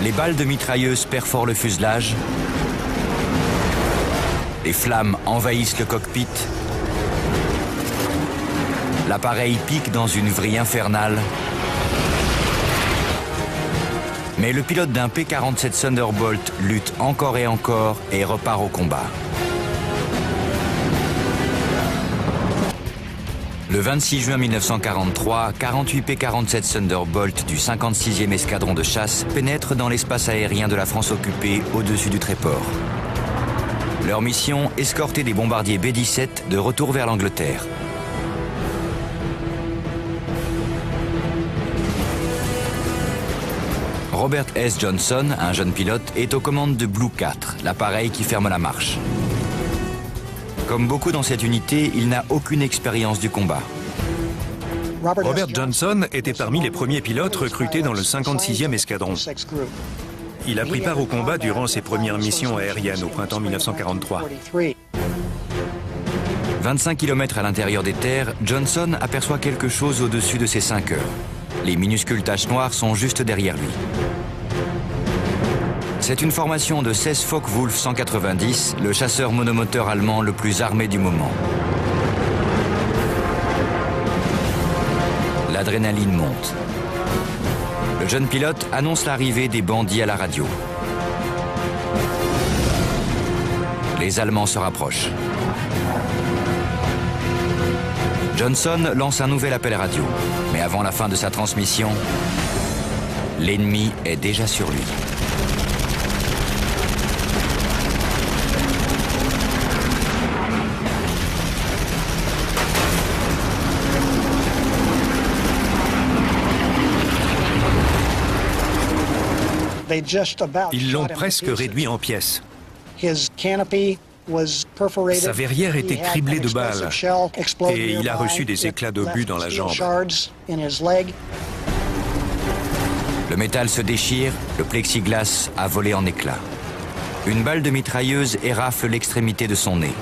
Les balles de mitrailleuse perforent le fuselage. Les flammes envahissent le cockpit. L'appareil pique dans une vrille infernale. Mais le pilote d'un P-47 Thunderbolt lutte encore et repart au combat. Le 26 juin 1943, 48 P-47 Thunderbolt du 56e escadron de chasse pénètrent dans l'espace aérien de la France occupée au-dessus du Tréport. Leur mission, escorter des bombardiers B-17 de retour vers l'Angleterre. Robert S. Johnson, un jeune pilote, est aux commandes de Blue 4, l'appareil qui ferme la marche. Comme beaucoup dans cette unité, il n'a aucune expérience du combat. Robert Johnson était parmi les premiers pilotes recrutés dans le 56e escadron. Il a pris part au combat durant ses premières missions aériennes au printemps 1943. 25 km à l'intérieur des terres, Johnson aperçoit quelque chose au-dessus de ses 5 heures. Les minuscules taches noires sont juste derrière lui. C'est une formation de 16 Focke-Wulf 190, le chasseur monomoteur allemand le plus armé du moment. L'adrénaline monte. Le jeune pilote annonce l'arrivée des bandits à la radio. Les Allemands se rapprochent. Johnson lance un nouvel appel radio, mais avant la fin de sa transmission, l'ennemi est déjà sur lui. Ils l'ont presque réduit en pièces. Sa verrière était criblée de balles et il a reçu des éclats d'obus dans la jambe. Le métal se déchire, le plexiglas a volé en éclats. Une balle de mitrailleuse érafle l'extrémité de son nez.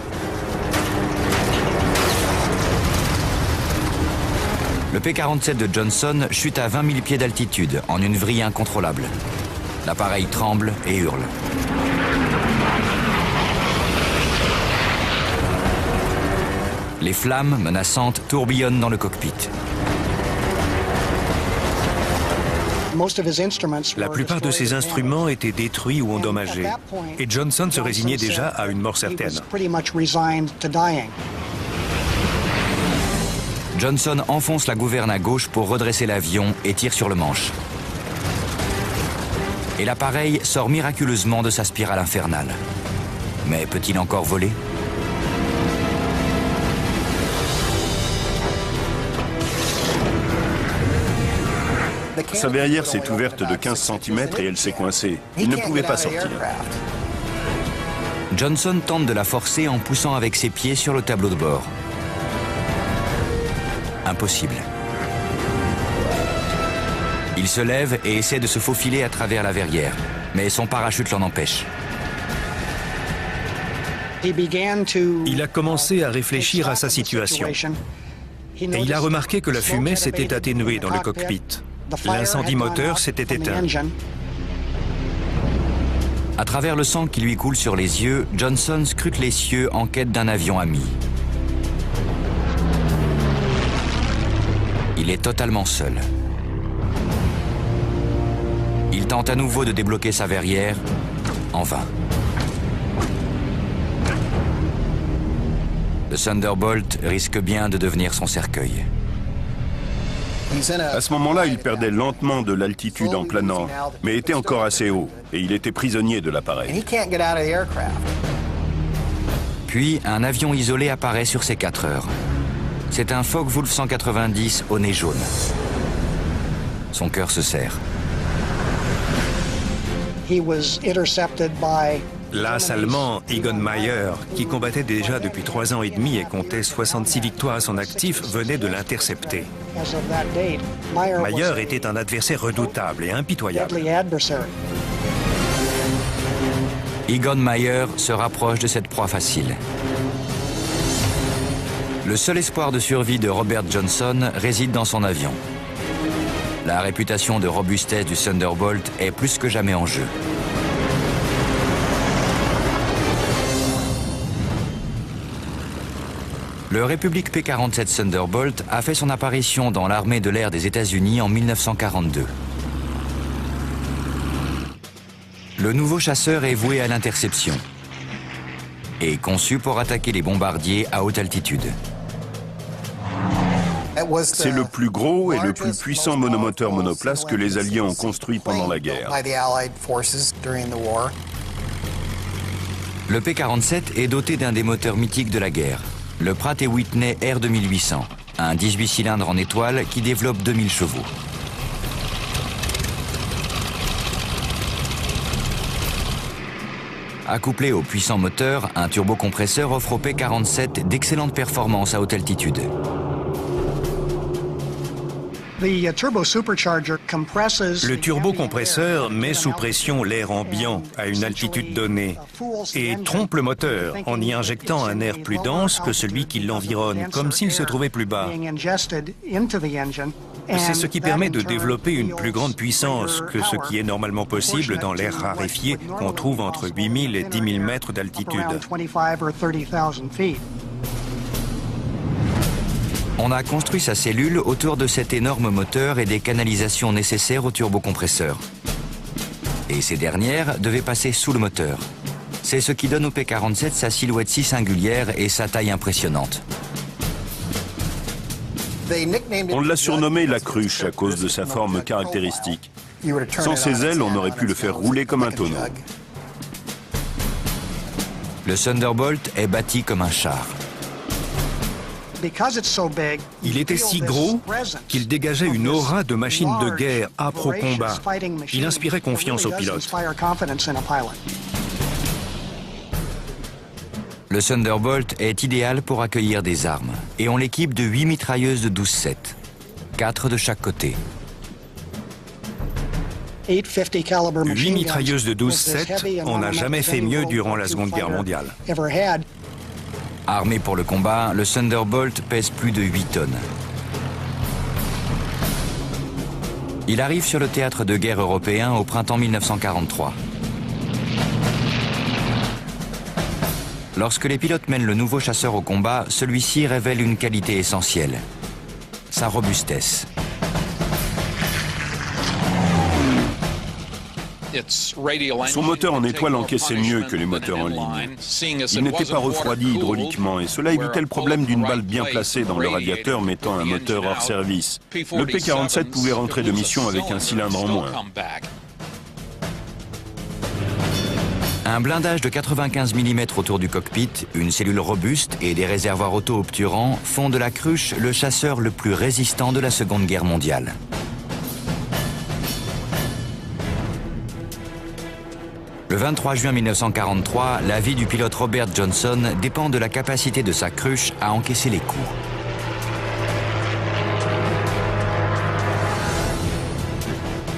Le P-47 de Johnson chute à 20 000 pieds d'altitude, en une vrille incontrôlable. L'appareil tremble et hurle. Les flammes menaçantes tourbillonnent dans le cockpit. La plupart de ses instruments étaient détruits ou endommagés, et Johnson se résignait déjà à une mort certaine. Johnson enfonce la gouverne à gauche pour redresser l'avion et tire sur le manche. Et l'appareil sort miraculeusement de sa spirale infernale. Mais peut-il encore voler ? Sa verrière s'est ouverte de 15 cm et elle s'est coincée. Il ne pouvait pas sortir. Johnson tente de la forcer en poussant avec ses pieds sur le tableau de bord. Impossible. Il se lève et essaie de se faufiler à travers la verrière, mais son parachute l'en empêche. Il a commencé à réfléchir à sa situation. Et il a remarqué que la fumée s'était atténuée dans le cockpit. L'incendie moteur s'était éteint. À travers le sang qui lui coule sur les yeux, Johnson scrute les cieux en quête d'un avion ami. Il est totalement seul. Il tente à nouveau de débloquer sa verrière, en vain. Le Thunderbolt risque bien de devenir son cercueil. À ce moment-là, il perdait lentement de l'altitude en planant, mais était encore assez haut, et il était prisonnier de l'appareil. Puis, un avion isolé apparaît sur ses 4 heures. C'est un Focke-Wulf 190 au nez jaune. Son cœur se serre. L'as allemand Egon Meyer, qui combattait déjà depuis 3 ans et demi et comptait 66 victoires à son actif, venait de l'intercepter. Meyer était un adversaire redoutable et impitoyable. Egon Meyer se rapproche de cette proie facile. Le seul espoir de survie de Robert Johnson réside dans son avion. La réputation de robustesse du Thunderbolt est plus que jamais en jeu. Le Republic P-47 Thunderbolt a fait son apparition dans l'armée de l'air des États-Unis en 1942. Le nouveau chasseur est voué à l'interception et conçu pour attaquer les bombardiers à haute altitude. C'est le plus gros et le plus puissant monomoteur monoplace que les Alliés ont construit pendant la guerre. Le P-47 est doté d'un des moteurs mythiques de la guerre, le Pratt & Whitney R2800, un 18 cylindres en étoile qui développe 2000 chevaux. Accouplé au puissant moteur, un turbocompresseur offre au P-47 d'excellentes performances à haute altitude. Le turbocompresseur met sous pression l'air ambiant à une altitude donnée et trompe le moteur en y injectant un air plus dense que celui qui l'environne, comme s'il se trouvait plus bas. C'est ce qui permet de développer une plus grande puissance que ce qui est normalement possible dans l'air raréfié qu'on trouve entre 8000 et 10 000 mètres d'altitude. On a construit sa cellule autour de cet énorme moteur et des canalisations nécessaires au turbocompresseur. Et ces dernières devaient passer sous le moteur. C'est ce qui donne au P-47 sa silhouette si singulière et sa taille impressionnante. On l'a surnommé la cruche à cause de sa forme caractéristique. Sans ses ailes, on aurait pu le faire rouler comme un tonneau. Le Thunderbolt est bâti comme un char. Il était si gros qu'il dégageait une aura de machine de guerre âpre au combat. Il inspirait confiance aux pilotes. Le Thunderbolt est idéal pour accueillir des armes et on l'équipe de 8 mitrailleuses de 12-7, 4 de chaque côté. 8 mitrailleuses de 12-7, on n'a jamais fait mieux durant la Seconde Guerre mondiale. Armé pour le combat, le Thunderbolt pèse plus de 8 tonnes. Il arrive sur le théâtre de guerre européen au printemps 1943. Lorsque les pilotes mènent le nouveau chasseur au combat, celui-ci révèle une qualité essentielle, sa robustesse. Son moteur en étoile encaissait mieux que les moteurs en ligne. Il n'était pas refroidi hydrauliquement et cela évitait le problème d'une balle bien placée dans le radiateur mettant un moteur hors service. Le P-47 pouvait rentrer de mission avec un cylindre en moins. Un blindage de 95 mm autour du cockpit, une cellule robuste et des réservoirs auto-obturants font de la cruche le chasseur le plus résistant de la Seconde Guerre mondiale. Le 23 juin 1943, la vie du pilote Robert Johnson dépend de la capacité de sa cruche à encaisser les coups.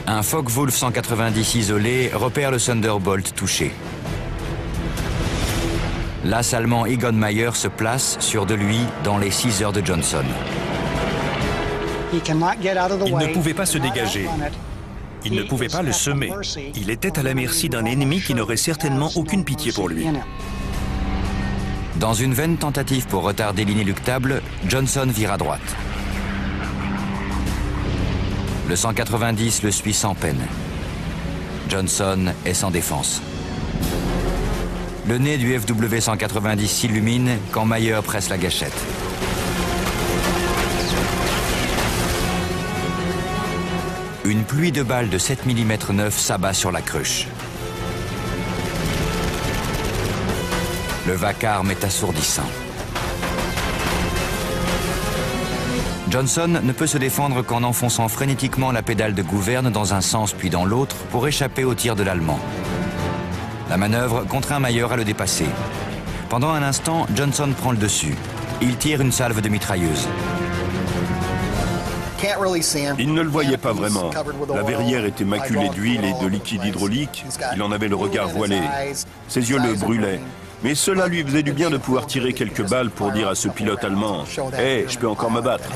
Un Focke-Wulf 190 isolé repère le Thunderbolt touché. L'as allemand Egon Meyer se place sûr de lui dans les 6 heures de Johnson. Il ne pouvait pas se dégager. Il ne pouvait pas le semer. Il était à la merci d'un ennemi qui n'aurait certainement aucune pitié pour lui. Dans une vaine tentative pour retarder l'inéluctable, Johnson vire à droite. Le 190 le suit sans peine. Johnson est sans défense. Le nez du FW-190 s'illumine quand Meyer presse la gâchette. Une pluie de balles de 7 mm 9 s'abat sur la cruche. Le vacarme est assourdissant. Johnson ne peut se défendre qu'en enfonçant frénétiquement la pédale de gouverne dans un sens puis dans l'autre pour échapper au tir de l'Allemand. La manœuvre contraint Meyer à le dépasser. Pendant un instant, Johnson prend le dessus. Il tire une salve de mitrailleuse. Il ne le voyait pas vraiment. La verrière était maculée d'huile et de liquide hydraulique. Il en avait le regard voilé. Ses yeux le brûlaient. Mais cela lui faisait du bien de pouvoir tirer quelques balles pour dire à ce pilote allemand « Hey, je peux encore me battre ».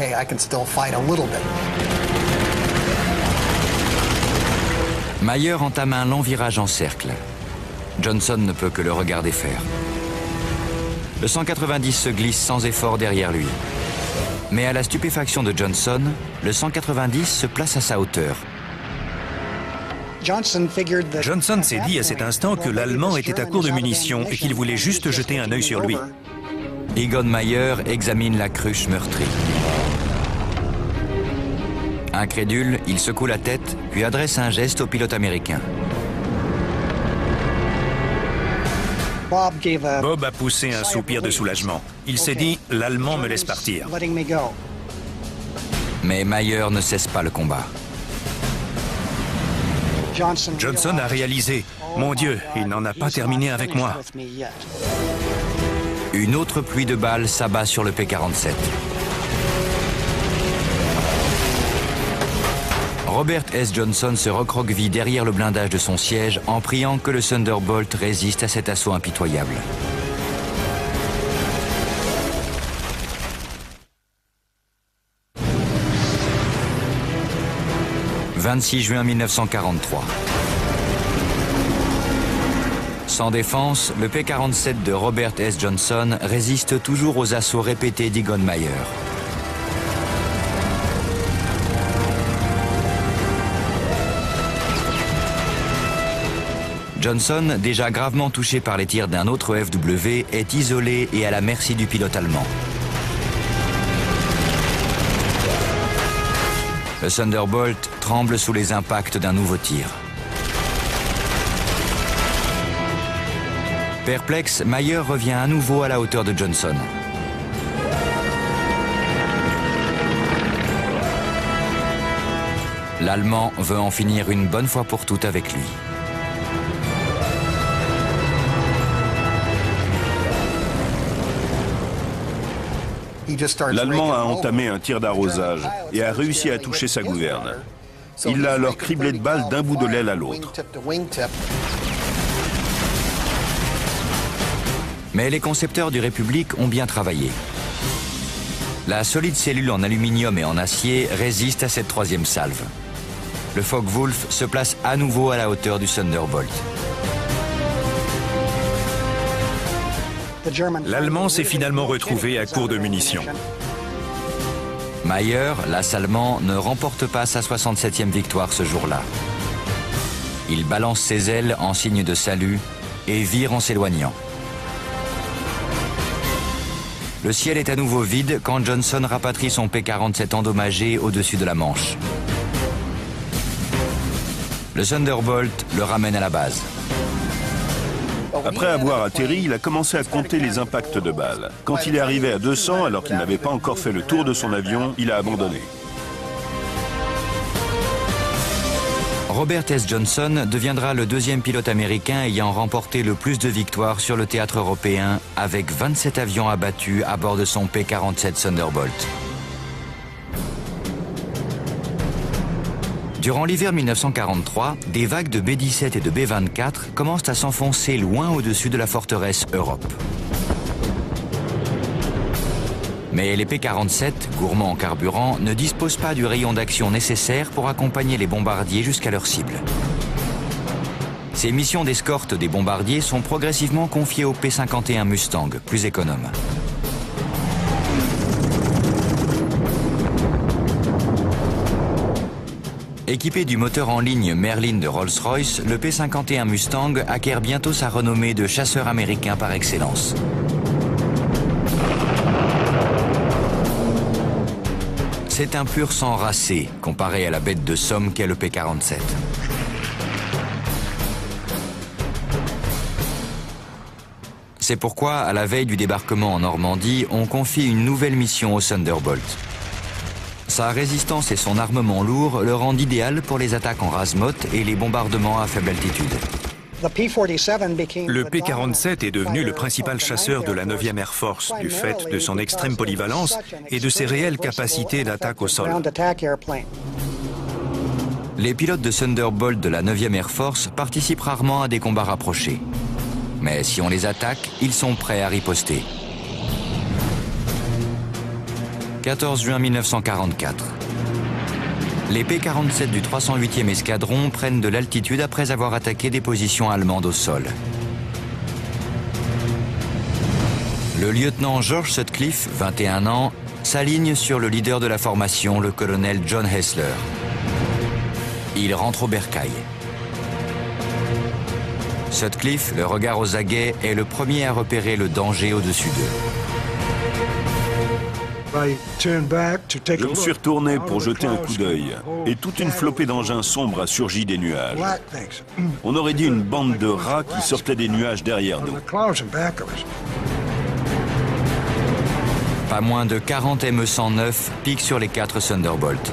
Meyer entame un lent virage en cercle. Johnson ne peut que le regarder faire. Le 190 se glisse sans effort derrière lui. Mais à la stupéfaction de Johnson, le 190 se place à sa hauteur. Johnson s'est dit à cet instant que l'Allemand était à court de munitions et qu'il voulait juste jeter un œil sur lui. Egon Meyer examine la cruche meurtrie. Incrédule, il secoue la tête, puis adresse un geste au pilote américain. Bob a poussé un soupir de soulagement. Il s'est dit « l'Allemand me laisse partir ». Mais Meyer ne cesse pas le combat. Johnson a réalisé « Mon Dieu, il n'en a pas terminé avec moi ». Une autre pluie de balles s'abat sur le P-47. Robert S. Johnson se recroqueville derrière le blindage de son siège en priant que le Thunderbolt résiste à cet assaut impitoyable. « 26 juin 1943. Sans défense, le P-47 de Robert S. Johnson résiste toujours aux assauts répétés d'Egon Meyer. Johnson, déjà gravement touché par les tirs d'un autre FW, est isolé et à la merci du pilote allemand. Le Thunderbolt tremble sous les impacts d'un nouveau tir. Perplexe, Meyer revient à nouveau à la hauteur de Johnson. L'Allemand veut en finir une bonne fois pour toutes avec lui. L'Allemand a entamé un tir d'arrosage et a réussi à toucher sa gouverne. Il l'a alors criblé de balles d'un bout de l'aile à l'autre. Mais les concepteurs du République ont bien travaillé. La solide cellule en aluminium et en acier résiste à cette troisième salve. Le Focke-Wulf se place à nouveau à la hauteur du Thunderbolt. L'Allemand s'est finalement retrouvé à court de munitions. Meyer, l'as allemand, ne remporte pas sa 67e victoire ce jour-là. Il balance ses ailes en signe de salut et vire en s'éloignant. Le ciel est à nouveau vide quand Johnson rapatrie son P-47 endommagé au-dessus de la Manche. Le Thunderbolt le ramène à la base. Après avoir atterri, il a commencé à compter les impacts de balles. Quand il est arrivé à 200, alors qu'il n'avait pas encore fait le tour de son avion, il a abandonné. Robert S. Johnson deviendra le deuxième pilote américain ayant remporté le plus de victoires sur le théâtre européen avec 27 avions abattus à bord de son P-47 Thunderbolt. Durant l'hiver 1943, des vagues de B-17 et de B-24 commencent à s'enfoncer loin au-dessus de la forteresse Europe. Mais les P-47, gourmands en carburant, ne disposent pas du rayon d'action nécessaire pour accompagner les bombardiers jusqu'à leur cible. Ces missions d'escorte des bombardiers sont progressivement confiées au P-51 Mustang, plus économe. Équipé du moteur en ligne Merlin de Rolls-Royce, le P-51 Mustang acquiert bientôt sa renommée de chasseur américain par excellence. C'est un pur sang racé comparé à la bête de somme qu'est le P-47. C'est pourquoi, à la veille du débarquement en Normandie, on confie une nouvelle mission au Thunderbolt. Sa résistance et son armement lourd le rendent idéal pour les attaques en rase-motte et les bombardements à faible altitude. Le P-47 est devenu le principal chasseur de la 9e Air Force du fait de son extrême polyvalence et de ses réelles capacités d'attaque au sol. Les pilotes de Thunderbolt de la 9e Air Force participent rarement à des combats rapprochés. Mais si on les attaque, ils sont prêts à riposter. 14 juin 1944. Les P-47 du 308e escadron prennent de l'altitude après avoir attaqué des positions allemandes au sol. Le lieutenant George Sutcliffe, 21 ans, s'aligne sur le leader de la formation, le colonel John Hessler. Il rentre au bercail. Sutcliffe, le regard aux aguets, est le premier à repérer le danger au-dessus d'eux. Je me suis retourné pour jeter un coup d'œil et toute une flopée d'engins sombres a surgi des nuages. On aurait dit une bande de rats qui sortait des nuages derrière nous. Pas moins de 40 ME-109 piquent sur les 4 Thunderbolt.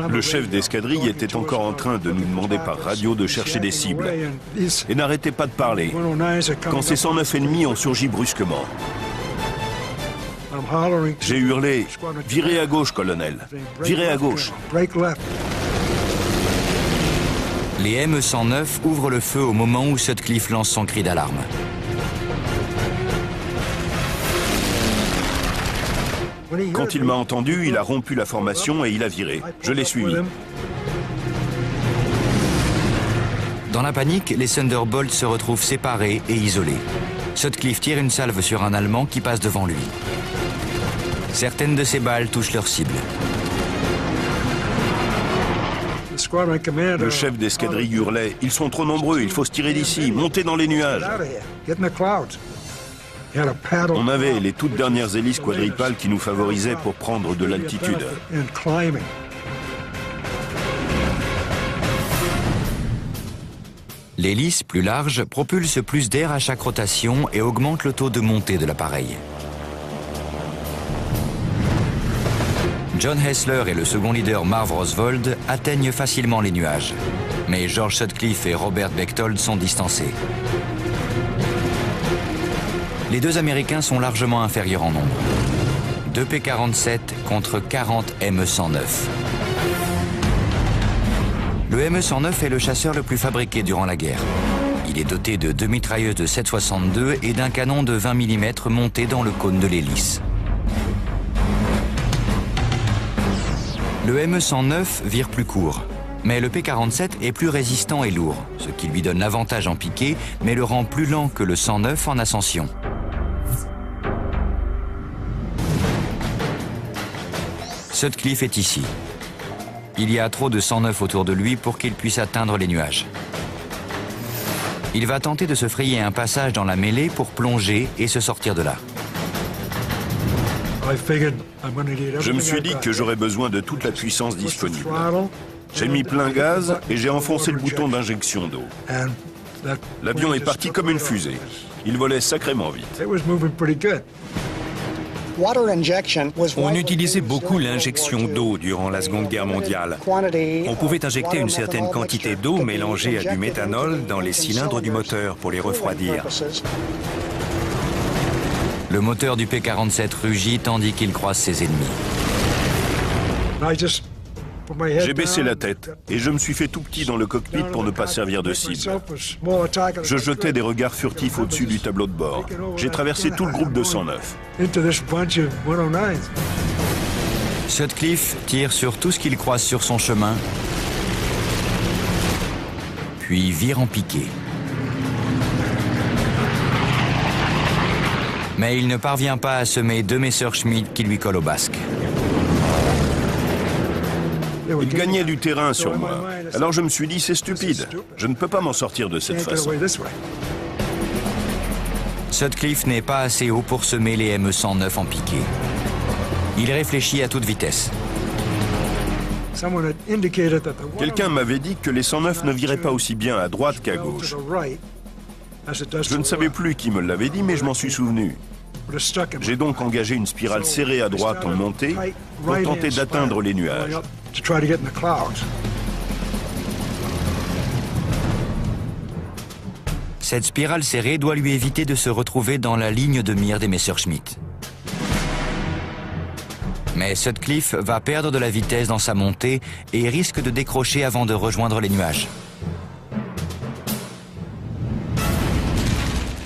Le chef d'escadrille était encore en train de nous demander par radio de chercher des cibles et n'arrêtait pas de parler quand ces 109 ennemis ont surgi brusquement. J'ai hurlé « Virez à gauche, colonel, virez à gauche !» Les ME-109 ouvrent le feu au moment où Sutcliffe lance son cri d'alarme. Quand il m'a entendu, il a rompu la formation et il a viré. Je l'ai suivi. Dans la panique, les Thunderbolts se retrouvent séparés et isolés. Sutcliffe tire une salve sur un Allemand qui passe devant lui. Certaines de ces balles touchent leur cible. Le chef d'escadrille hurlait « Ils sont trop nombreux, il faut se tirer d'ici, montez dans les nuages !» On avait les toutes dernières hélices quadripales qui nous favorisaient pour prendre de l'altitude. L'hélice, plus large, propulse plus d'air à chaque rotation et augmente le taux de montée de l'appareil. John Hessler et le second leader Marv Oswald atteignent facilement les nuages. Mais George Sutcliffe et Robert Bechtold sont distancés. Les deux Américains sont largement inférieurs en nombre. 2 P-47 contre 40 ME-109. Le ME-109 est le chasseur le plus fabriqué durant la guerre. Il est doté de 2 mitrailleuses de 7,62 et d'un canon de 20 mm monté dans le cône de l'hélice. Le ME-109 vire plus court, mais le P-47 est plus résistant et lourd, ce qui lui donne l'avantage en piqué, mais le rend plus lent que le 109 en ascension. Sutcliffe est ici. Il y a trop de 109 autour de lui pour qu'il puisse atteindre les nuages. Il va tenter de se frayer un passage dans la mêlée pour plonger et se sortir de là. Je me suis dit que j'aurais besoin de toute la puissance disponible. J'ai mis plein gaz et j'ai enfoncé le bouton d'injection d'eau. L'avion est parti comme une fusée. Il volait sacrément vite. On utilisait beaucoup l'injection d'eau durant la Seconde Guerre mondiale. On pouvait injecter une certaine quantité d'eau mélangée à du méthanol dans les cylindres du moteur pour les refroidir. Le moteur du P-47 rugit tandis qu'il croise ses ennemis. J'ai baissé la tête et je me suis fait tout petit dans le cockpit pour ne pas servir de cible. Je jetais des regards furtifs au-dessus du tableau de bord. J'ai traversé tout le groupe de 109. Sutcliffe tire sur tout ce qu'il croise sur son chemin, puis vire en piqué. Mais il ne parvient pas à semer 2 Messerschmitt qui lui collent au basque. Il gagnait du terrain sur moi. Alors je me suis dit, c'est stupide. Je ne peux pas m'en sortir de cette façon. Sutcliffe n'est pas assez haut pour semer les ME-109 en piqué. Il réfléchit à toute vitesse. Quelqu'un m'avait dit que les 109 ne viraient pas aussi bien à droite qu'à gauche. Je ne savais plus qui me l'avait dit, mais je m'en suis souvenu. J'ai donc engagé une spirale serrée à droite en montée pour tenter d'atteindre les nuages. Cette spirale serrée doit lui éviter de se retrouver dans la ligne de mire des Messerschmitt. Mais Sutcliffe va perdre de la vitesse dans sa montée et risque de décrocher avant de rejoindre les nuages.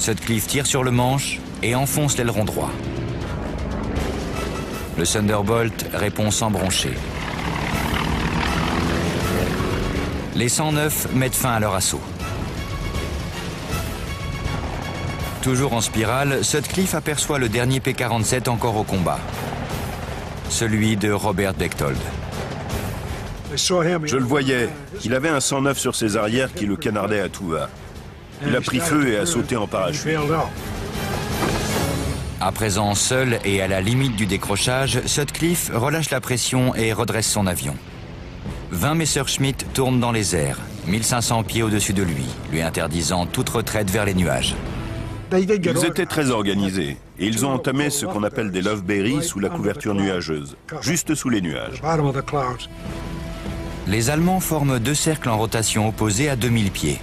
Sutcliffe tire sur le manche et enfonce l'aileron droit. Le Thunderbolt répond sans broncher. Les 109 mettent fin à leur assaut. Toujours en spirale, Sutcliffe aperçoit le dernier P-47 encore au combat. Celui de Robert Bechtold. Je le voyais. Il avait un 109 sur ses arrières qui le canardait à tout va. Il a pris feu et a sauté en parachute. À présent seul et à la limite du décrochage, Sutcliffe relâche la pression et redresse son avion. 20 Messerschmitt tournent dans les airs, 1500 pieds au-dessus de lui, lui interdisant toute retraite vers les nuages. Ils étaient très organisés et ils ont entamé ce qu'on appelle des Loveberry sous la couverture nuageuse, juste sous les nuages. Les Allemands forment deux cercles en rotation opposés à 2000 pieds.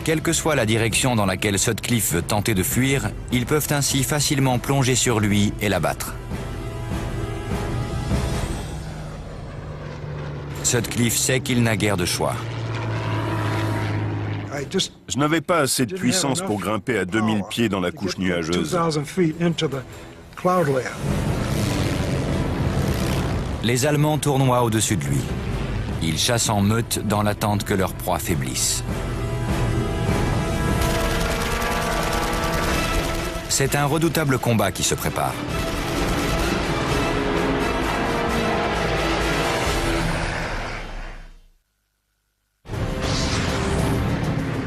Quelle que soit la direction dans laquelle Sutcliffe veut tenter de fuir, ils peuvent ainsi facilement plonger sur lui et l'abattre. Sutcliffe sait qu'il n'a guère de choix. Je n'avais pas assez de puissance pour grimper à 2000 pieds dans la couche nuageuse. Les Allemands tournoient au-dessus de lui. Ils chassent en meute dans l'attente que leur proie faiblisse. C'est un redoutable combat qui se prépare.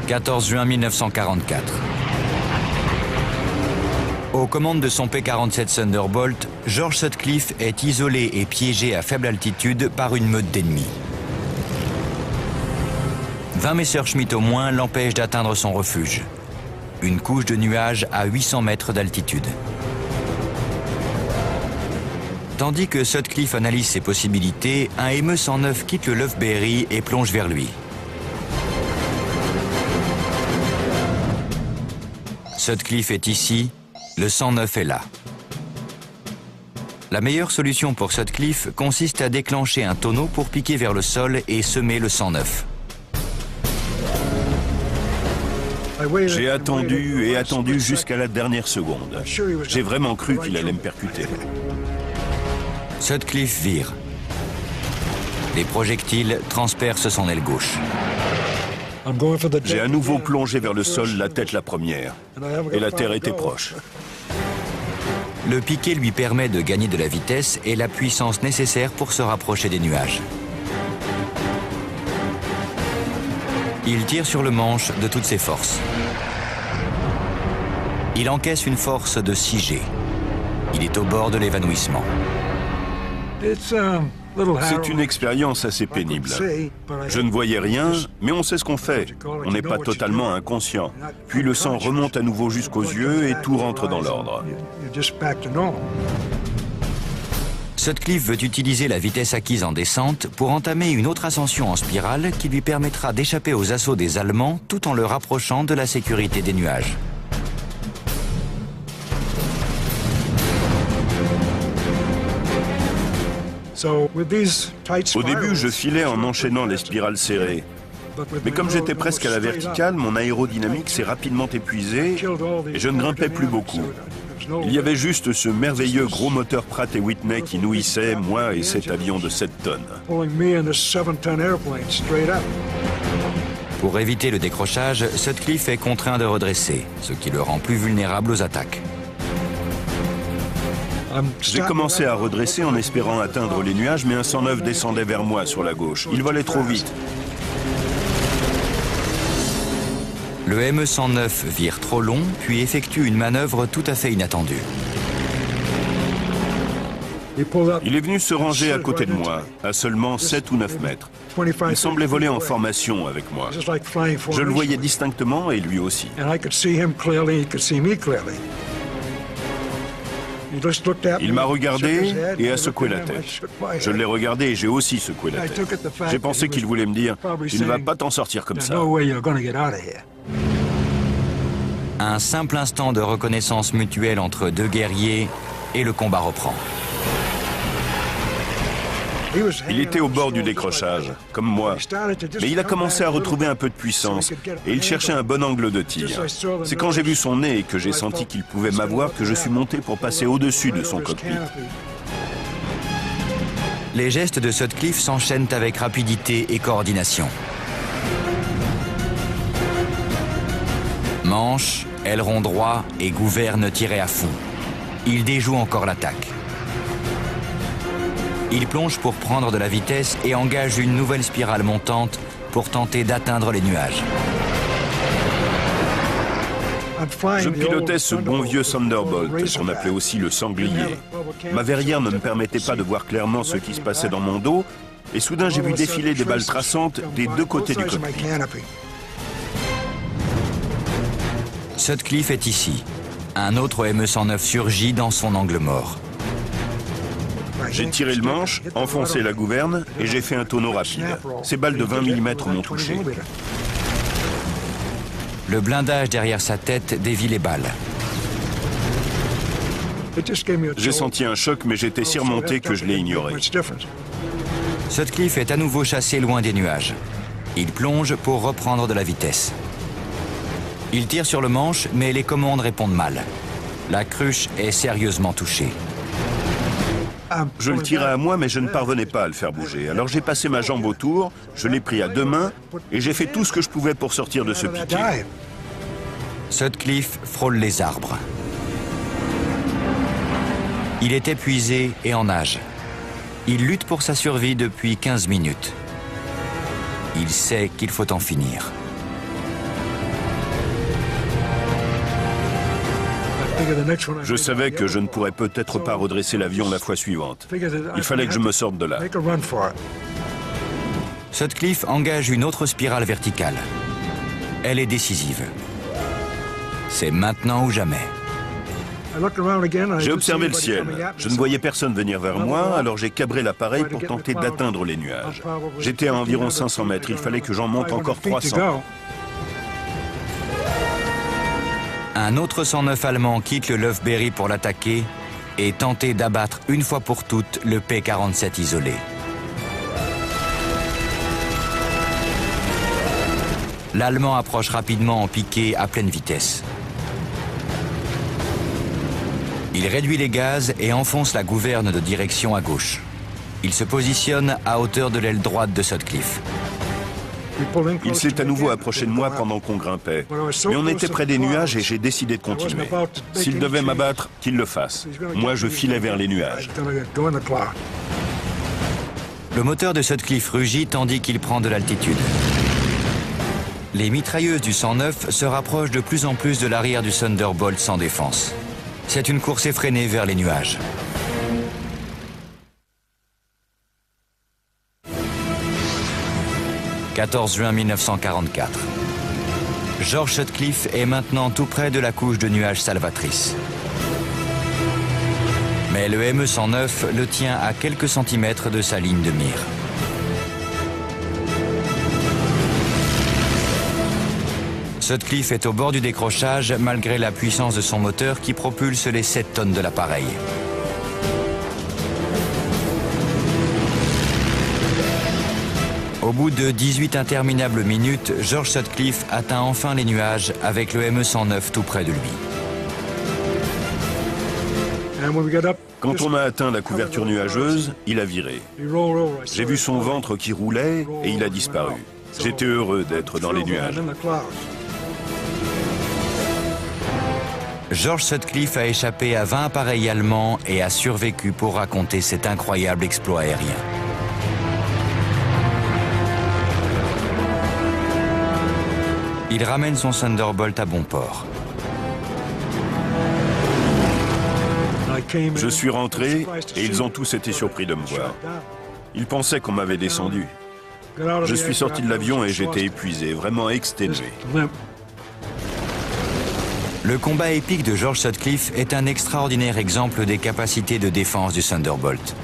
« 14 juin 1944. Aux commandes de son P-47 Thunderbolt, George Sutcliffe est isolé et piégé à faible altitude par une meute d'ennemis. 20 Messerschmitt au moins l'empêchent d'atteindre son refuge. Une couche de nuages à 800 mètres d'altitude. Tandis que Sutcliffe analyse ses possibilités, un Me-109 quitte le Loveberry et plonge vers lui. Sutcliffe est ici, le 109 est là. La meilleure solution pour Sutcliffe consiste à déclencher un tonneau pour piquer vers le sol et semer le 109. J'ai attendu et attendu jusqu'à la dernière seconde. J'ai vraiment cru qu'il allait me percuter. Sutcliffe vire. Les projectiles transpercent son aile gauche. J'ai à nouveau plongé vers le sol, la tête la première. Et la terre était proche. Le piqué lui permet de gagner de la vitesse et la puissance nécessaire pour se rapprocher des nuages. Il tire sur le manche de toutes ses forces. Il encaisse une force de 6 G. Il est au bord de l'évanouissement. C'est une expérience assez pénible. Je ne voyais rien, mais on sait ce qu'on fait. On n'est pas totalement inconscient. Puis le sang remonte à nouveau jusqu'aux yeux et tout rentre dans l'ordre. Sutcliffe veut utiliser la vitesse acquise en descente pour entamer une autre ascension en spirale qui lui permettra d'échapper aux assauts des Allemands tout en le rapprochant de la sécurité des nuages. Au début, je filais en enchaînant les spirales serrées. Mais comme j'étais presque à la verticale, mon aérodynamique s'est rapidement épuisée et je ne grimpais plus beaucoup. Il y avait juste ce merveilleux gros moteur Pratt & Whitney qui nourrissait moi et cet avion de 7 tonnes. Pour éviter le décrochage, Sutcliffe est contraint de redresser, ce qui le rend plus vulnérable aux attaques. J'ai commencé à redresser en espérant atteindre les nuages, mais un 109 descendait vers moi sur la gauche. Il volait trop vite. Le Me-109 vire trop long, puis effectue une manœuvre tout à fait inattendue. Il est venu se ranger à côté de moi, à seulement 7 ou 9 mètres. Il semblait voler en formation avec moi. Je le voyais distinctement et lui aussi. Il m'a regardé et a secoué la tête. Je l'ai regardé et j'ai aussi secoué la tête. J'ai pensé qu'il voulait me dire « Tu ne vas pas t'en sortir comme ça ». Un simple instant de reconnaissance mutuelle entre deux guerriers et le combat reprend. Il était au bord du décrochage, comme moi. Mais il a commencé à retrouver un peu de puissance et il cherchait un bon angle de tir. C'est quand j'ai vu son nez et que j'ai senti qu'il pouvait m'avoir que je suis monté pour passer au-dessus de son cockpit. Les gestes de Sutcliffe s'enchaînent avec rapidité et coordination. Manche, aileron droit et gouverne tiré à fond. Il déjoue encore l'attaque. Il plonge pour prendre de la vitesse et engage une nouvelle spirale montante pour tenter d'atteindre les nuages. Je pilotais ce bon vieux Thunderbolt, qu'on appelait aussi le sanglier. Ma verrière ne me permettait pas de voir clairement ce qui se passait dans mon dos, et soudain j'ai vu défiler des balles traçantes des deux côtés du cockpit. Sutcliffe est ici. Un autre ME-109 surgit dans son angle mort. J'ai tiré le manche, enfoncé la gouverne et j'ai fait un tonneau rapide. Ces balles de 20 mm m'ont touché. Le blindage derrière sa tête dévie les balles. J'ai senti un choc, mais j'étais si remonté que je l'ai ignoré. Sutcliffe est à nouveau chassé loin des nuages. Il plonge pour reprendre de la vitesse. Il tire sur le manche, mais les commandes répondent mal. La cruche est sérieusement touchée. Je le tirais à moi, mais je ne parvenais pas à le faire bouger. Alors j'ai passé ma jambe autour, je l'ai pris à deux mains et j'ai fait tout ce que je pouvais pour sortir de ce piquet. Sutcliffe frôle les arbres. Il est épuisé et en nage. Il lutte pour sa survie depuis 15 minutes. Il sait qu'il faut en finir. Je savais que je ne pourrais peut-être pas redresser l'avion la fois suivante. Il fallait que je me sorte de là. Sutcliffe engage une autre spirale verticale. Elle est décisive. C'est maintenant ou jamais. J'ai observé le ciel. Je ne voyais personne venir vers moi, alors j'ai cabré l'appareil pour tenter d'atteindre les nuages. J'étais à environ 500 mètres, il fallait que j'en monte encore 300. Un autre 109 allemand quitte le Loveberry pour l'attaquer et tenter d'abattre une fois pour toutes le P-47 isolé. L'Allemand approche rapidement en piqué à pleine vitesse. Il réduit les gaz et enfonce la gouverne de direction à gauche. Il se positionne à hauteur de l'aile droite de Sutcliffe. Il s'est à nouveau approché de moi pendant qu'on grimpait. Mais on était près des nuages et j'ai décidé de continuer. S'il devait m'abattre, qu'il le fasse. Moi, je filais vers les nuages. Le moteur de Sutcliffe rugit tandis qu'il prend de l'altitude. Les mitrailleuses du 109 se rapprochent de plus en plus de l'arrière du Thunderbolt sans défense. C'est une course effrénée vers les nuages. « 14 juin 1944. George Sutcliffe est maintenant tout près de la couche de nuages salvatrice. Mais le ME-109 le tient à quelques centimètres de sa ligne de mire. Sutcliffe est au bord du décrochage malgré la puissance de son moteur qui propulse les 7 tonnes de l'appareil. Au bout de 18 interminables minutes, George Sutcliffe atteint enfin les nuages avec le ME-109 tout près de lui. Quand on a atteint la couverture nuageuse, il a viré. J'ai vu son ventre qui roulait et il a disparu. J'étais heureux d'être dans les nuages. George Sutcliffe a échappé à 20 appareils allemands et a survécu pour raconter cet incroyable exploit aérien. Il ramène son Thunderbolt à bon port. Je suis rentré et ils ont tous été surpris de me voir. Ils pensaient qu'on m'avait descendu. Je suis sorti de l'avion et j'étais épuisé, vraiment exténué. Le combat épique de George Sutcliffe est un extraordinaire exemple des capacités de défense du Thunderbolt.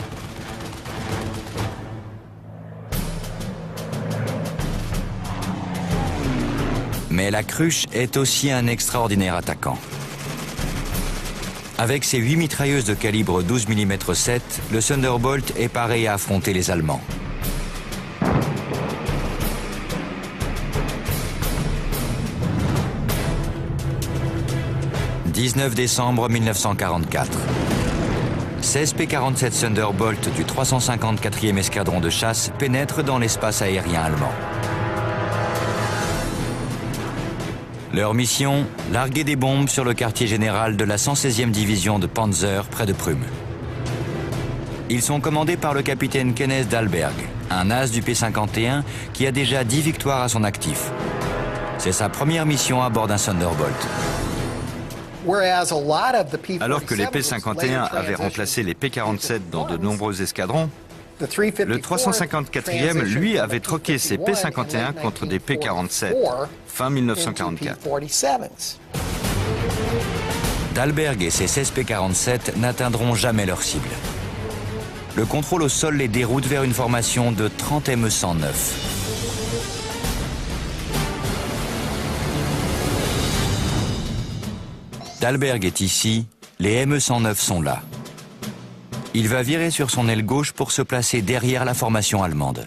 Mais la cruche est aussi un extraordinaire attaquant. Avec ses 8 mitrailleuses de calibre 12 mm 7, le Thunderbolt est paré à affronter les Allemands. « 19 décembre 1944. 16 P-47 Thunderbolt du 354e escadron de chasse pénètrent dans l'espace aérien allemand. Leur mission, larguer des bombes sur le quartier général de la 116e division de Panzer près de Prüm. Ils sont commandés par le capitaine Kenneth Dahlberg, un as du P-51 qui a déjà 10 victoires à son actif. C'est sa première mission à bord d'un Thunderbolt. Alors que les P-51 avaient remplacé les P-47 dans de nombreux escadrons, le 354e, lui, avait troqué ses P-51 contre des P-47, fin 1944. Dahlberg et ses 16 P-47 n'atteindront jamais leur cible. Le contrôle au sol les déroute vers une formation de 30 ME-109. Dahlberg est ici, les ME-109 sont là. Il va virer sur son aile gauche pour se placer derrière la formation allemande.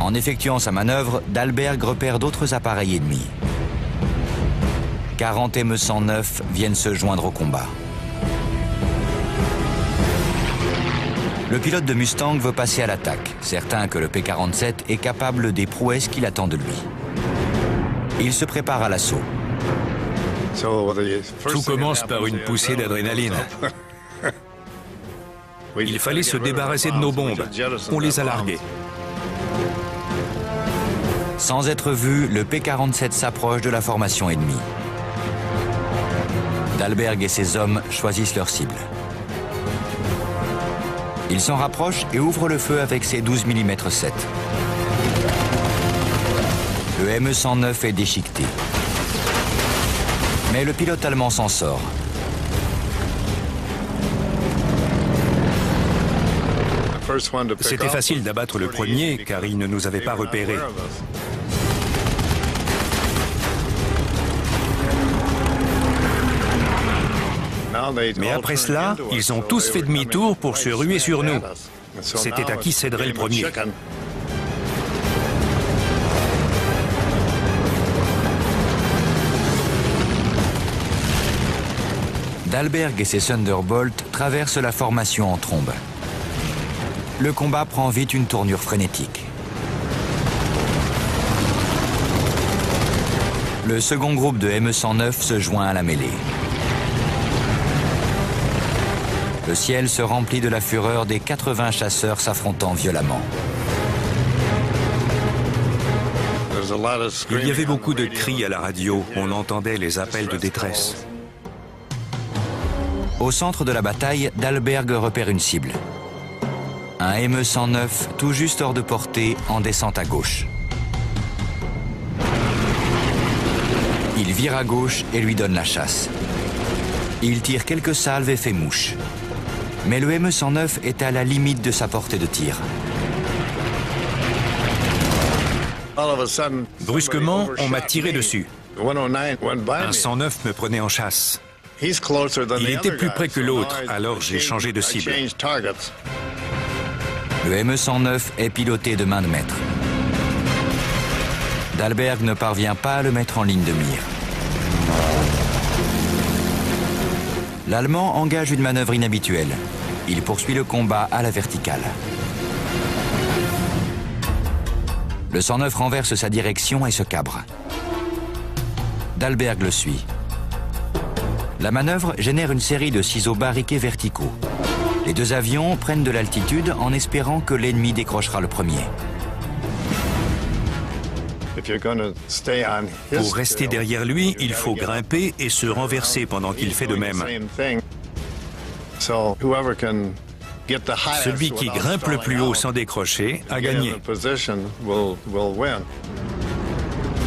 En effectuant sa manœuvre, Dahlberg repère d'autres appareils ennemis. 40 ME-109 viennent se joindre au combat. Le pilote de Mustang veut passer à l'attaque, certain que le P-47 est capable des prouesses qu'il attend de lui. Il se prépare à l'assaut. Tout commence par une poussée d'adrénaline. Il fallait se débarrasser de nos bombes. On les a larguées. Sans être vu, le P-47 s'approche de la formation ennemie. Dahlberg et ses hommes choisissent leur cible. Ils s'en rapprochent et ouvrent le feu avec ses 12 mm 7. Le ME-109 est déchiqueté. Mais le pilote allemand s'en sort. C'était facile d'abattre le premier car il ne nous avait pas repérés. Mais après cela, ils ont tous fait demi-tour pour se ruer sur nous. C'était à qui céderait le premier. Dahlberg et ses Thunderbolts traversent la formation en trombe. Le combat prend vite une tournure frénétique. Le second groupe de ME-109 se joint à la mêlée. Le ciel se remplit de la fureur des 80 chasseurs s'affrontant violemment. Il y avait beaucoup de cris à la radio. On entendait les appels de détresse. Au centre de la bataille, Dahlberg repère une cible. Un ME-109 tout juste hors de portée en descente à gauche. Il vire à gauche et lui donne la chasse. Il tire quelques salves et fait mouche. Mais le ME-109 est à la limite de sa portée de tir. Brusquement, on m'a tiré dessus. Un 109 me prenait en chasse. Il était plus près que l'autre, alors j'ai changé de cible. Le ME-109 est piloté de main de maître. Dahlberg ne parvient pas à le mettre en ligne de mire. L'Allemand engage une manœuvre inhabituelle. Il poursuit le combat à la verticale. Le 109 renverse sa direction et se cabre. Dahlberg le suit. La manœuvre génère une série de ciseaux barriqués verticaux. Les deux avions prennent de l'altitude en espérant que l'ennemi décrochera le premier. Pour rester derrière lui, il faut grimper et se renverser pendant qu'il fait de même. Celui qui grimpe le plus haut sans décrocher a gagné.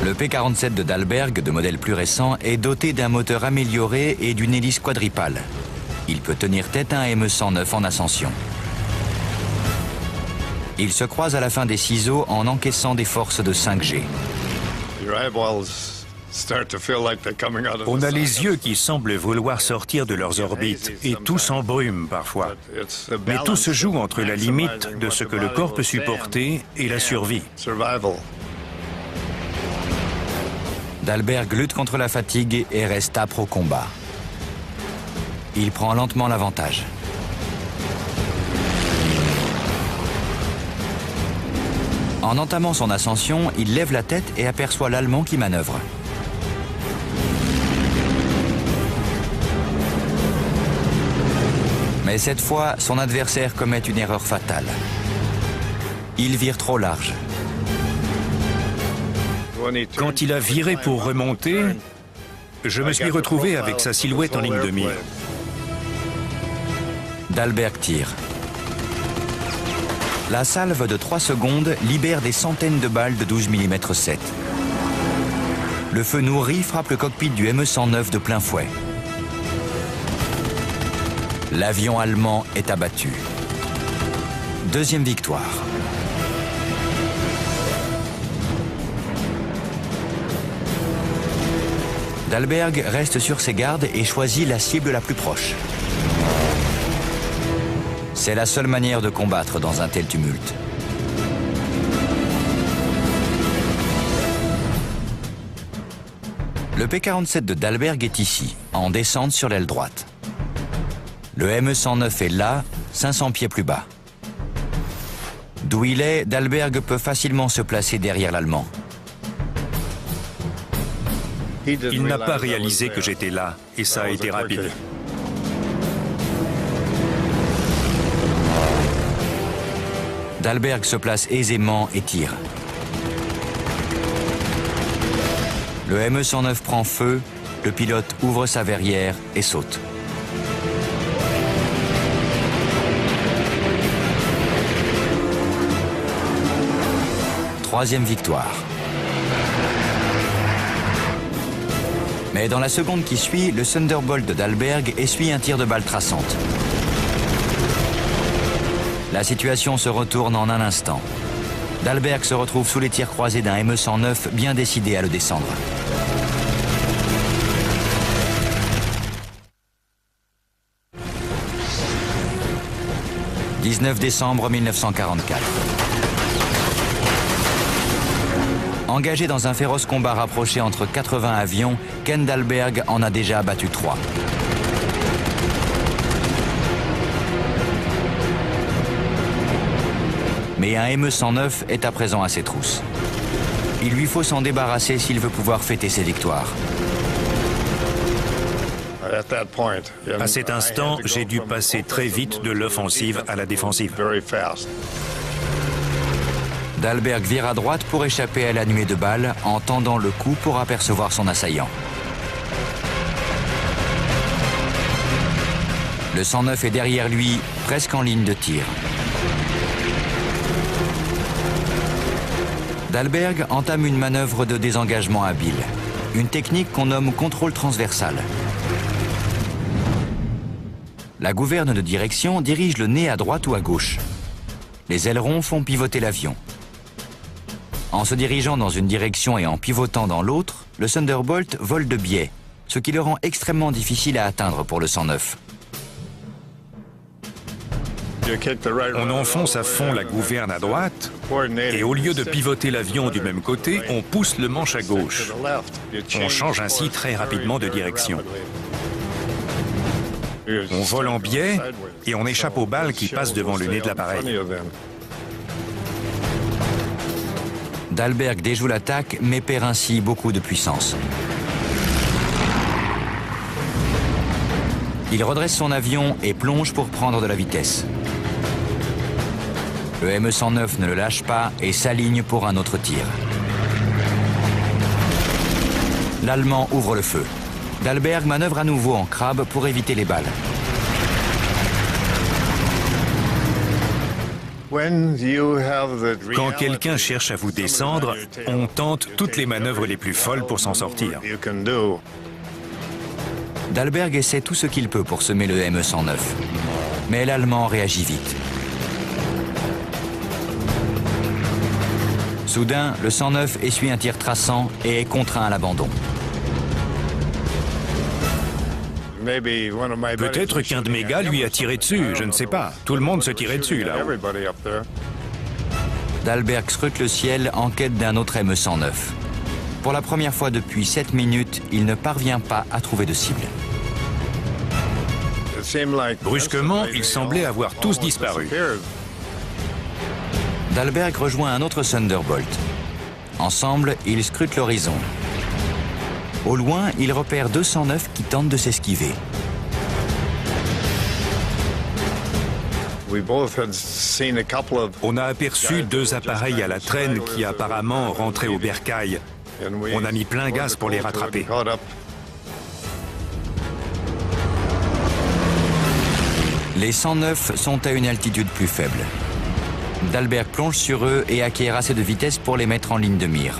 Le P-47 de Dahlberg, de modèle plus récent, est doté d'un moteur amélioré et d'une hélice quadripale. Il peut tenir tête à un ME-109 en ascension. Il se croise à la fin des ciseaux en encaissant des forces de 5G. On a les yeux qui semblent vouloir sortir de leurs orbites, et tout s'embrume parfois. Mais tout se joue entre la limite de ce que le corps peut supporter et la survie. Dahlberg lutte contre la fatigue et reste âpre au combat. Il prend lentement l'avantage. En entamant son ascension, il lève la tête et aperçoit l'Allemand qui manœuvre. Mais cette fois, son adversaire commet une erreur fatale. Il vire trop large. Quand il a viré pour remonter, je me suis retrouvé avec sa silhouette en ligne de mire. Dahlberg tire. La salve de 3 secondes libère des centaines de balles de 12 mm 7. Le feu nourri frappe le cockpit du ME-109 de plein fouet. L'avion allemand est abattu. Deuxième victoire. Dahlberg reste sur ses gardes et choisit la cible la plus proche. C'est la seule manière de combattre dans un tel tumulte. Le P-47 de Dahlberg est ici, en descente sur l'aile droite. Le ME-109 est là, 500 pieds plus bas. D'où il est, Dahlberg peut facilement se placer derrière l'Allemand. Il n'a pas réalisé que j'étais là, et ça a été rapide. Dahlberg se place aisément et tire. Le ME-109 prend feu, le pilote ouvre sa verrière et saute. Troisième victoire. Mais dans la seconde qui suit, le Thunderbolt de Dahlberg essuie un tir de balle traçante. La situation se retourne en un instant. Dahlberg se retrouve sous les tirs croisés d'un ME-109 bien décidé à le descendre. « 19 décembre 1944. Engagé dans un féroce combat rapproché entre 80 avions, Ken Dahlberg en a déjà abattu 3. Mais un ME-109 est à présent à ses trousses. Il lui faut s'en débarrasser s'il veut pouvoir fêter ses victoires. À cet instant, j'ai dû passer très vite de l'offensive à la défensive. Dahlberg vire à droite pour échapper à la nuée de balles en tendant le cou pour apercevoir son assaillant. Le 109 est derrière lui, presque en ligne de tir. Dahlberg entame une manœuvre de désengagement habile, une technique qu'on nomme contrôle transversal. La gouverne de direction dirige le nez à droite ou à gauche. Les ailerons font pivoter l'avion. En se dirigeant dans une direction et en pivotant dans l'autre, le Thunderbolt vole de biais, ce qui le rend extrêmement difficile à atteindre pour le 109. On enfonce à fond la gouverne à droite, et au lieu de pivoter l'avion du même côté, on pousse le manche à gauche. On change ainsi très rapidement de direction. On vole en biais et on échappe aux balles qui passent devant le nez de l'appareil. Dahlberg déjoue l'attaque, mais perd ainsi beaucoup de puissance. Il redresse son avion et plonge pour prendre de la vitesse. Le ME-109 ne le lâche pas et s'aligne pour un autre tir. L'Allemand ouvre le feu. Dahlberg manœuvre à nouveau en crabe pour éviter les balles. Quand quelqu'un cherche à vous descendre, on tente toutes les manœuvres les plus folles pour s'en sortir. Dahlberg essaie tout ce qu'il peut pour semer le ME-109. Mais l'Allemand réagit vite. Soudain, le 109 essuie un tir traçant et est contraint à l'abandon. Peut-être qu'un de mes gars lui a tiré dessus, je ne sais pas. Tout le monde se tirait dessus, là. Dahlberg scrute le ciel en quête d'un autre M109. Pour la première fois depuis 7 minutes, il ne parvient pas à trouver de cible. Brusquement, ils semblaient avoir tous disparu. Dahlberg rejoint un autre Thunderbolt. Ensemble, ils scrutent l'horizon. Au loin, ils repèrent 209 qui tentent de s'esquiver. On a aperçu 2 appareils à la traîne qui apparemment rentraient au bercail. On a mis plein gaz pour les rattraper. Les 109 sont à une altitude plus faible. Dahlberg plonge sur eux et acquiert assez de vitesse pour les mettre en ligne de mire.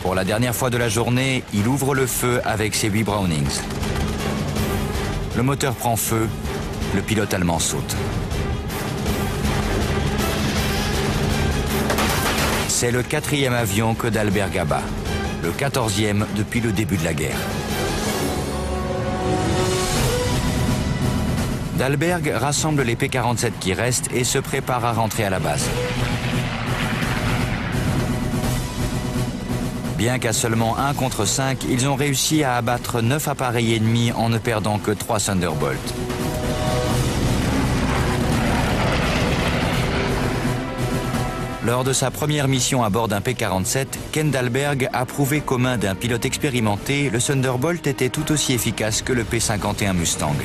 Pour la dernière fois de la journée, il ouvre le feu avec ses 8 Brownings. Le moteur prend feu, le pilote allemand saute. C'est le 4e avion que Dahlberg abat, le 14e depuis le début de la guerre. Dahlberg rassemble les P-47 qui restent et se prépare à rentrer à la base. Bien qu'à seulement 1 contre 5, ils ont réussi à abattre 9 appareils ennemis en ne perdant que 3 Thunderbolt. Lors de sa première mission à bord d'un P-47, Ken Dahlberg a prouvé qu'aux mains d'un pilote expérimenté, le Thunderbolt était tout aussi efficace que le P-51 Mustang.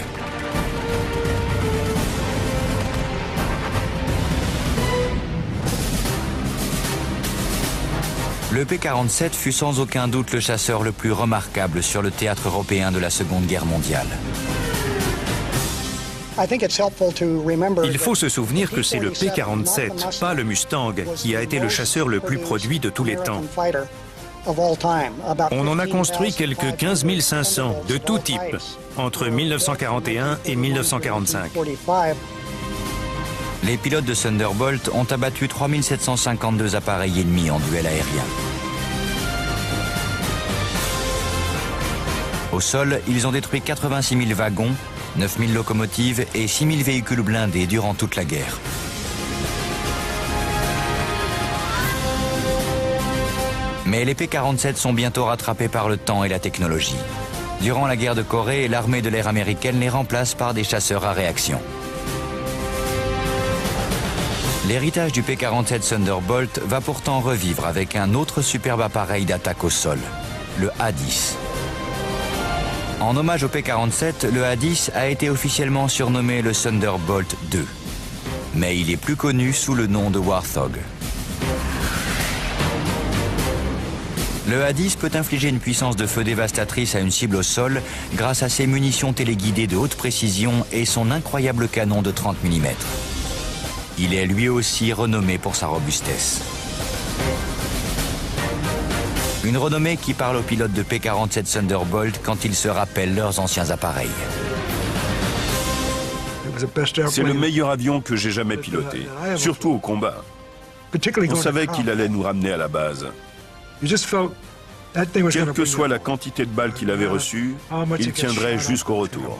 Le P-47 fut sans aucun doute le chasseur le plus remarquable sur le théâtre européen de la Seconde Guerre mondiale. Il faut se souvenir que c'est le P-47, pas le Mustang, qui a été le chasseur le plus produit de tous les temps. On en a construit quelques 15 500, de tout type, entre 1941 et 1945. Les pilotes de Thunderbolt ont abattu 3752 appareils ennemis en duel aérien. Au sol, ils ont détruit 86 000 wagons, 9 000 locomotives et 6 000 véhicules blindés durant toute la guerre. Mais les P-47 sont bientôt rattrapés par le temps et la technologie. Durant la guerre de Corée, l'armée de l'air américaine les remplace par des chasseurs à réaction. L'héritage du P-47 Thunderbolt va pourtant revivre avec un autre superbe appareil d'attaque au sol, le A-10. En hommage au P-47, le A-10 a été officiellement surnommé le Thunderbolt II. Mais il est plus connu sous le nom de Warthog. Le A-10 peut infliger une puissance de feu dévastatrice à une cible au sol grâce à ses munitions téléguidées de haute précision et son incroyable canon de 30 mm. Il est lui aussi renommé pour sa robustesse. Une renommée qui parle aux pilotes de P-47 Thunderbolt quand ils se rappellent leurs anciens appareils. C'est le meilleur avion que j'ai jamais piloté, surtout au combat. On savait qu'il allait nous ramener à la base. Quelle que soit la quantité de balles qu'il avait reçues, il tiendrait jusqu'au retour.